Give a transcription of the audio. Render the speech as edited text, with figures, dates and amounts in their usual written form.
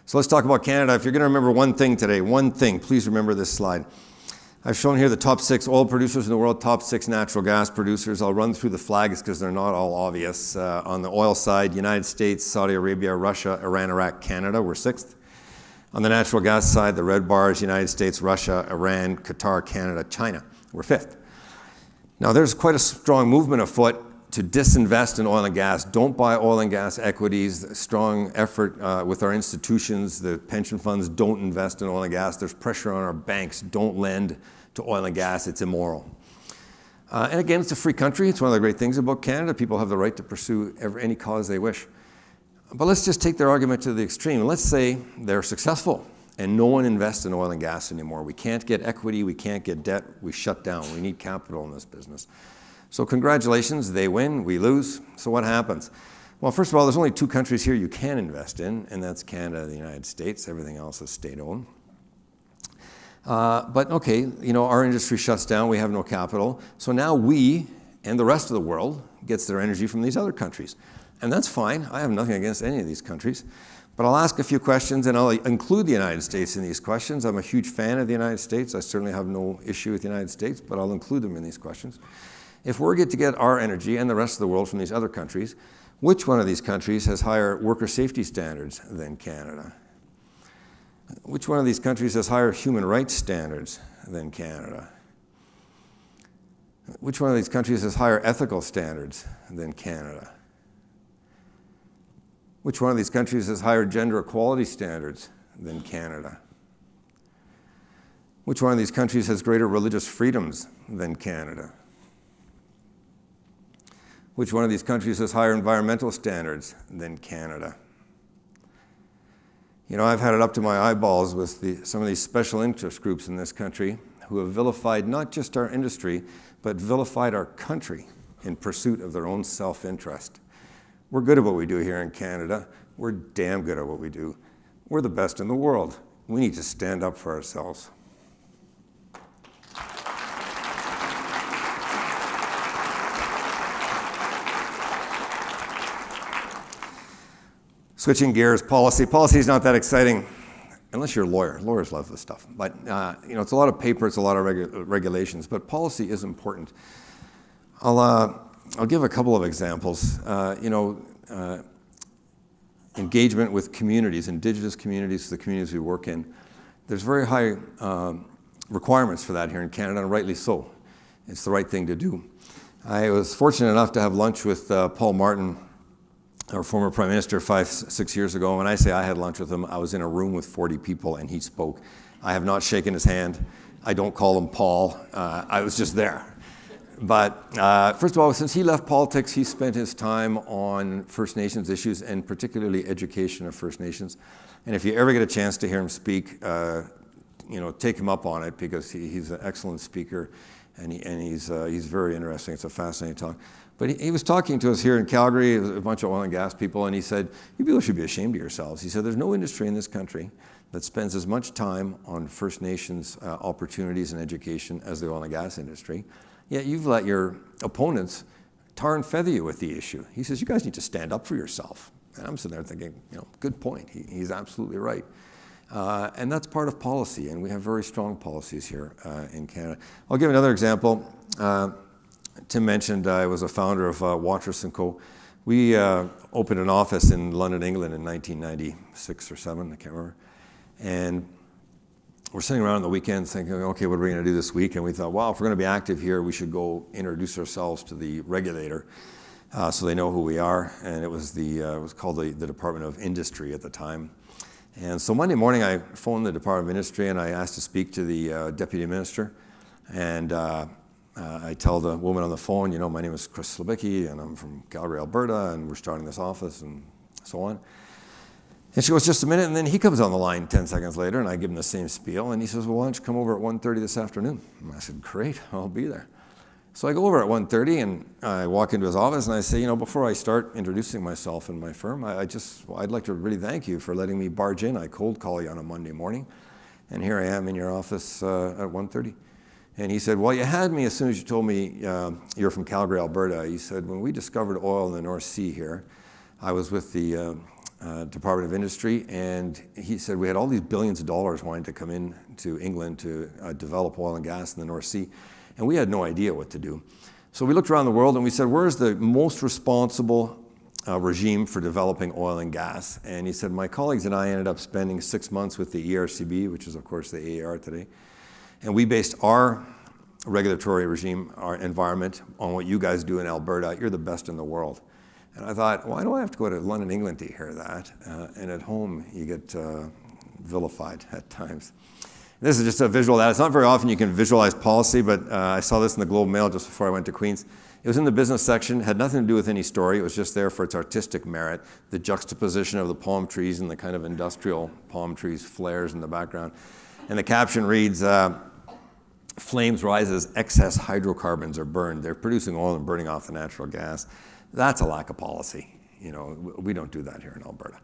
So let's talk about Canada. If you're going to remember one thing today, one thing, please remember this slide. I've shown here the top 6 oil producers in the world, top 6 natural gas producers. I'll run through the flags because they're not all obvious. On the oil side, United States, Saudi Arabia, Russia, Iran, Iraq, Canada, we're 6th. On the natural gas side, the red bars, United States, Russia, Iran, Qatar, Canada, China, we're 5th. Now there's quite a strong movement afoot to disinvest in oil and gas. Don't buy oil and gas equities. Strong effort with our institutions. The pension funds don't invest in oil and gas. There's pressure on our banks. Don't lend to oil and gas. It's immoral. And again, it's a free country. It's one of the great things about Canada. People have the right to pursue any cause they wish. But let's just take their argument to the extreme. Let's say they're successful and no one invests in oil and gas anymore. We can't get equity. We can't get debt. We shut down. We need capital in this business. So congratulations, they win, we lose. So what happens? Well, first of all, there's only 2 countries here you can invest in, and that's Canada and the United States. Everything else is state-owned. But okay, our industry shuts down, we have no capital. So now we and the rest of the world gets their energy from these other countries. And that's fine, I have nothing against any of these countries. But I'll ask a few questions, and I'll include the United States in these questions. I'm a huge fan of the United States. I certainly have no issue with the United States, but I'll include them in these questions. If we're going to get our energy and the rest of the world from these other countries, which one of these countries has higher worker safety standards than Canada? Which one of these countries has higher human rights standards than Canada? Which one of these countries has higher ethical standards than Canada? Which one of these countries has higher gender equality standards than Canada? Which one of these countries has greater religious freedoms than Canada? Which one of these countries has higher environmental standards than Canada? I've had it up to my eyeballs with some of these special interest groups in this country who have vilified not just our industry, but vilified our country in pursuit of their own self-interest. We're good at what we do here in Canada. We're damn good at what we do. We're the best in the world. We need to stand up for ourselves. Switching gears, policy. Policy is not that exciting unless you're a lawyer. Lawyers love this stuff. But it's a lot of paper, it's a lot of regulations, but policy is important. I'll give a couple of examples. Engagement with communities, indigenous communities, the communities we work in. There's very high requirements for that here in Canada, and rightly so. It's the right thing to do. I was fortunate enough to have lunch with Paul Martin, our former Prime Minister, 5-6 years ago. When I say I had lunch with him, I was in a room with 40 people and he spoke. I have not shaken his hand. I don't call him Paul. I was just there. But first of all, since he left politics, he spent his time on First Nations issues and particularly education of First Nations. And if you ever get a chance to hear him speak, take him up on it because he's an excellent speaker and he's very interesting. It's a fascinating talk. But he was talking to us here in Calgary, a bunch of oil and gas people, and he said, you people should be ashamed of yourselves. He said, there's no industry in this country that spends as much time on First Nations opportunities and education as the oil and gas industry. Yet you've let your opponents tar and feather you with the issue. He says, you guys need to stand up for yourself. And I'm sitting there thinking, good point. He's absolutely right. And that's part of policy, and we have very strong policies here in Canada. I'll give another example. Tim mentioned I was a founder of Watrous & Co. We opened an office in London, England in 1996 or 7, I can't remember. And we're sitting around on the weekends thinking, okay, what are we going to do this week? And we thought, well, if we're going to be active here, we should go introduce ourselves to the regulator so they know who we are. And it was called the Department of Industry at the time. And so Monday morning, I phoned the Department of Industry and I asked to speak to the Deputy Minister. And I tell the woman on the phone, my name is Chris Slubicki and I'm from Calgary, Alberta, and we're starting this office and so on. And she goes, just a minute, and then he comes on the line 10 seconds later, and I give him the same spiel, and he says, well, why don't you come over at 1:30 this afternoon? And I said, great, I'll be there. So I go over at 1:30, and I walk into his office, and I say, before I start introducing myself and my firm, I'd like to really thank you for letting me barge in. I cold call you on a Monday morning, and here I am in your office at 1:30. And he said, well, you had me as soon as you told me you're from Calgary, Alberta. He said, when we discovered oil in the North Sea here, I was with the Department of Industry, and he said we had all these billions of dollars wanting to come in to England to develop oil and gas in the North Sea, and we had no idea what to do. So we looked around the world and we said, where's the most responsible regime for developing oil and gas? And he said, my colleagues and I ended up spending 6 months with the ERCB, which is of course the AAR today, and we based our regulatory regime, our environment, on what you guys do in Alberta. You're the best in the world. And I thought, why do I have to go to London, England to hear that? And at home, you get vilified at times. This is just a visual of that. It's not very often you can visualize policy, but I saw this in the Globe Mail just before I went to Queen's. It was in the business section, had nothing to do with any story. It was just there for its artistic merit. The juxtaposition of the palm trees and the kind of industrial palm trees flares in the background. And the caption reads, flames rise as excess hydrocarbons are burned. They're producing oil and burning off the natural gas. That's a lack of policy. You know, we don't do that here in Alberta.